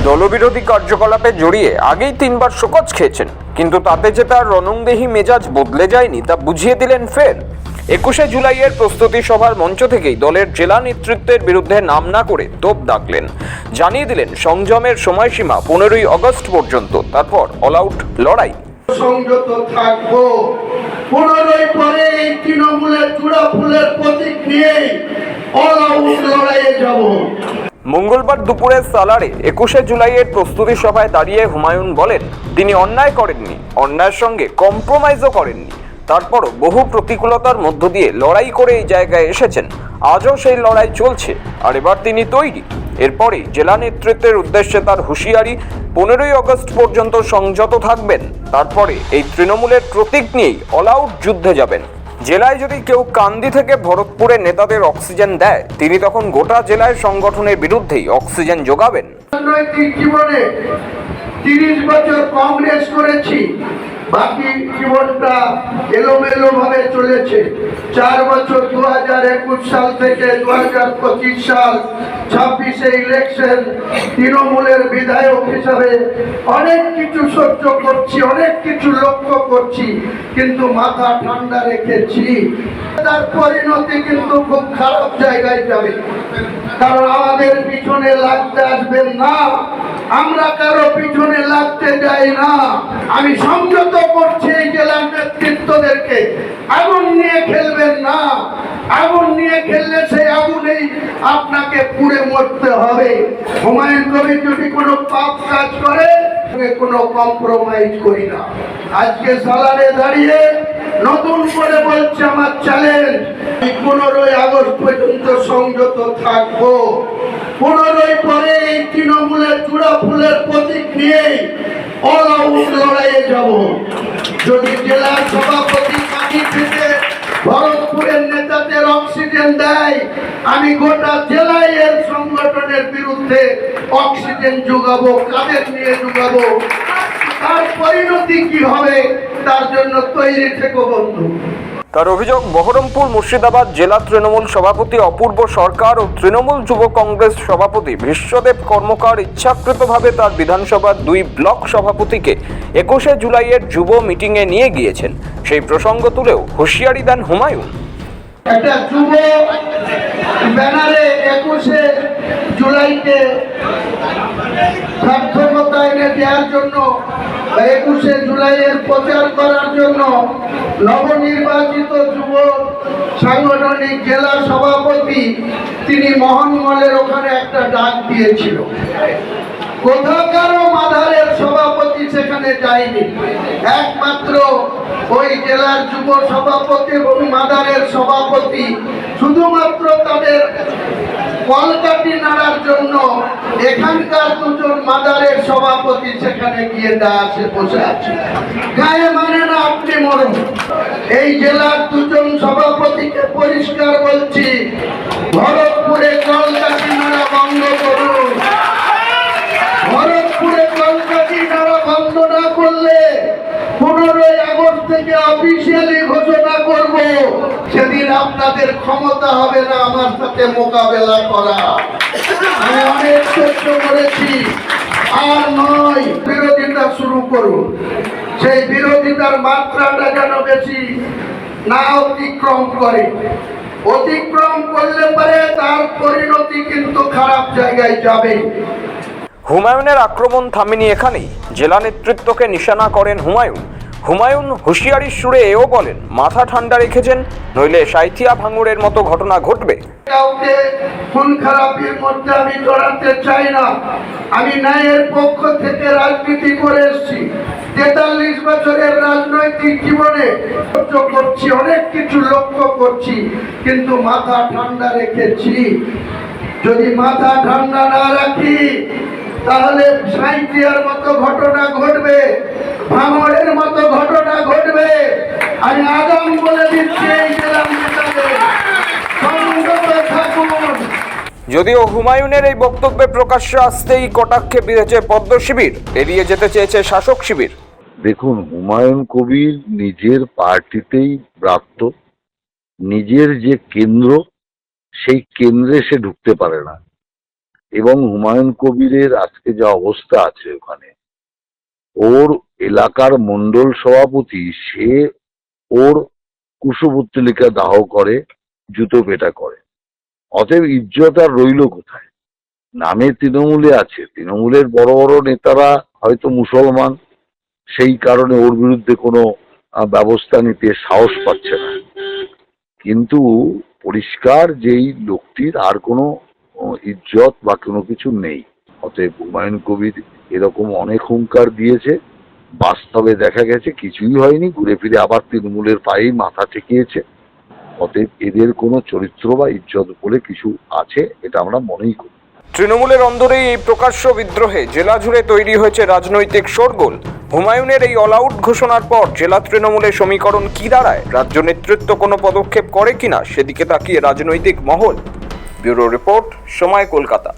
দলবিরোধী কার্যকলাপে জড়িয়ে আগেই 3বার শোকজ খেয়েছেন, কিন্তু তাতে যে তার রণংদেহী মেজাজ বদলে যায়নি তা বুঝিয়ে দিলেন ফের। 21শে জুলাইয়ের প্রস্তুতি সভার মঞ্চ থেকেই দলের জেলা নেতৃত্বের বিরুদ্ধে নাম না করে তোপ দাগলেন। জানিয়ে দিলেন সংযমের সময়সীমা 15ই আগস্ট পর্যন্ত, তারপর অল আউট লড়াই। সংযত থাকবো, 15ই পরে এই তৃণমূলের চূড়া ফুলের প্রতীক নিয়ে অল আউট লড়াইয়ে যাব। মঙ্গলবার দুপুরে সালারে 21শে জুলাইয়ের প্রস্তুতি সভায় দাঁড়িয়ে হুমায়ুন বলেন, তিনি অন্যায় করেননি, অন্যায়ের সঙ্গে কম্প্রোমাইজও করেননি। তারপরও বহু প্রতিকূলতার মধ্য দিয়ে লড়াই করে এই জায়গায় এসেছেন। আজও সেই লড়াই চলছে, আর এবার তিনি তৈরি। এরপরেই জেলা নেতৃত্বের উদ্দেশ্যে তার হুঁশিয়ারি, 15ই আগস্ট পর্যন্ত সংযত থাকবেন, তারপরে এই তৃণমূলের প্রতীক নিয়েই অল আউট যুদ্ধে যাবেন। জেলায় যদি কেউ কান্দি থেকে ভরতপুরের নেতাদের অক্সিজেন দেয়, তিনি তখন গোটা জেলায় সংগঠনের বিরুদ্ধেই অক্সিজেন যোগাবেন। রাজনৈতিক জীবনে 30 বছর কংগ্রেস করেছি, বাকি জীবনটা এলোমেলো ভাবে চলেছে। 4 বছর 2021 সাল থেকে 2025 সাল 26-এ ইলেকশন, তৃণমূলের বিধায়ক হিসাবে অনেক কিছু সহ্য করছি, অনেক কিছু লক্ষ্য করছি, কিন্তু মাথা ঠান্ডা রেখেছি। তার পরিণতি কিন্তু খুব খারাপ জায়গায় যাবে, কারণ আমাদের পিছনে লাগতে আসবেন না, আমরা কারো পিছনে লাগতে যাই না। আমি সংযত করছি এই জেলার নেতৃত্বদেরকে, আগুন নিয়ে খেলবেন না। আগুন নিয়ে খেললে সেই আগুনেই আপনাকে পুড়ে মরতে হবে। হুমায়ুন কবির যদি কোনো পাপ কাজ করে, কোনো কম্প্রোমাইজ করি না। আজকে সালারে দাঁড়িয়ে নতুন করে বলছে আমার চ্যালেঞ্জ, 15ই আগস্ট পর্যন্ত সংযত থাকবো। 15ই পরে এই তৃণমূলের চূড়া ফুলের প্রতীক নিয়ে অল আউট লড়াইয়ে যাব। যদি জেলা সভাপতি কাঁদি থেকে ভরতপুরের নেতাদের অক্সিজেন দেয়, আমি গোটা জেলায় এর সংগঠনের বিরুদ্ধে অক্সিজেন যোগাবো। কাদের নিয়ে যোগাবো, তার পরিণতি কি হবে, তার জন্য তৈরি থেকো বন্ধু। তার অভিযোগ, বহরমপুর মুর্শিদাবাদ জেলা তৃণমূল সভাপতি অপূর্ব সরকার ও তৃণমূল যুব কংগ্রেস সভাপতি ভীষ্মদেব কর্মকার ইচ্ছাকৃতভাবে তার বিধানসভার 2 ব্লক সভাপতিকে 21শে জুলাইয়ের যুব মিটিংয়ে নিয়ে গিয়েছেন। সেই প্রসঙ্গ তুলেও হুঁশিয়ারি দেন হুমায়ুন। একটা যুব ব্যানারে 21শে জুলাইকে সার্থকতা এনে দেওয়ার জন্য, 21শে জুলাইয়ের প্রচার করার জন্য নবনির্বাচিত যুব সাংগঠনিক জেলা সভাপতি তিনি মোহনমলের ওখানে একটা ডাক দিয়েছিল। কোথাকারও মাদারের সভাপতি সেখানে যায়নি, একমাত্র ওই জেলার যুব সভাপতি এবং মাদারের সভাপতি শুধুমাত্র তাদের কলকাঠি নাড়ার জন্য এখানকার 2জন মাদারের সভাপতি সেখানে গিয়ে দাঁড়িয়ে বসে আছে। গায়ে মানে না, আপনি মরুন। এই জেলার 2জন সভাপতিকে পরিষ্কার বলছি, ভরতপুরে কলকাঠি নাড়া বন্ধ করুন। ভরতপুরে কলকাঠি নাড়া বন্ধ না করলে 15ই আগস্ট থেকে অফিসিয়ালি ঘোষণা করব, সেদিন আপনাদের ক্ষমতা হবে না আমার সাথে মোকাবেলা করা। আমি অনেক সহ্য করেছি, আর নয়। বিরোধিতা শুরু করুন, সেই বিরোধিতার মাত্রাটা যেন বেশি না অতিক্রম করে। অতিক্রম করলে পরে তার পরিণতি কিন্তু খারাপ জায়গায় যাবে। হুমায়ুনের আক্রমণ থামেনি এখানেই, জেলা নেতৃত্বকে নিশানা করেন হুমায়ুন হুঁশিয়ারির সুরে এও বলেন, মাথা ঠান্ডা রেখেছেন, নইলে সাঁইথিয়া ভাঙড়ের মতো ঘটনা ঘটবে। কাউকে খুন খারাপির মধ্যে আমি জড়াতে চাই না। আমি ন্যায়ের পক্ষ থেকে রাজনীতি করে এসেছি। 43 বছরের রাজনৈতিক জীবনে সহ্য করছি, অনেক কিছু লক্ষ্য করছি, কিন্তু মাথা ঠান্ডা রেখেছি। যদি মাথা ঠান্ডা না রাখি, তাহলে সাঁইথিয়ার মতো ঘটনা ঘটবে, ভাঙড়ের মতো ঘটনা ঘটবে। আমি আগাম বলে দিচ্ছি এই জেলার নেতাদের, সংযত থাকুন। যদিও হুমায়ুনের এই বক্তব্যে প্রকাশ্যে আসতেই কটাক্ষে বিঁধেছে পদ্ম শিবির, এড়িয়ে যেতে চেয়েছে শাসক শিবির। দেখুন, হুমায়ুন কবির নিজের পার্টিতেই প্রাপ্ত, নিজের যে কেন্দ্র সেই কেন্দ্রে সে ঢুকতে পারে না। এবং হুমায়ুন কবিরের আজকে যা অবস্থা আছে ওখানে, ওর এলাকার মন্ডল সভাপতি সে ওর কুশপুত্তলিকা দাহ করে, জুতো পেটা করে। অতএব ইজ্জত আর রইল কোথায়? নামে তৃণমূলে আছে, তৃণমূলের বড় বড় নেতারা হয়তো মুসলমান, সেই কারণে ওর বিরুদ্ধে কোনো ব্যবস্থা নিতে সাহস পাচ্ছে না। কিন্তু পরিষ্কার যেই লোকটির আর কোনো ইজ্জত বা কোনো কিছু নেই। অতএব হুমায়ুন কবির এরকম অনেক হুঙ্কার দিয়েছে, বাস্তবে দেখা গেছে কিছুই হয়নি, ঘুরে ফিরে আবার তৃণমূলের পায়েই মাথা ঠেকিয়েছে। অতএব এদের কোনো চরিত্র বা ইজ্জত বলে কিছু আছে এটা আমরা মনেই করি। তৃণমূলের অন্দরেই এই প্রকাশ্য বিদ্রোহে জেলা জুড়ে তৈরি হয়েছে রাজনৈতিক শোরগোল। হুমায়ুনের এই অল আউট ঘোষণার পর জেলা তৃণমূলের সমীকরণ কি দাঁড়ায়, রাজ্য নেতৃত্ব কোনো পদক্ষেপ করে কিনা, সেদিকে তাকিয়ে রাজনৈতিক মহল। ব্যুরো রিপোর্ট, সময়, কলকাতা।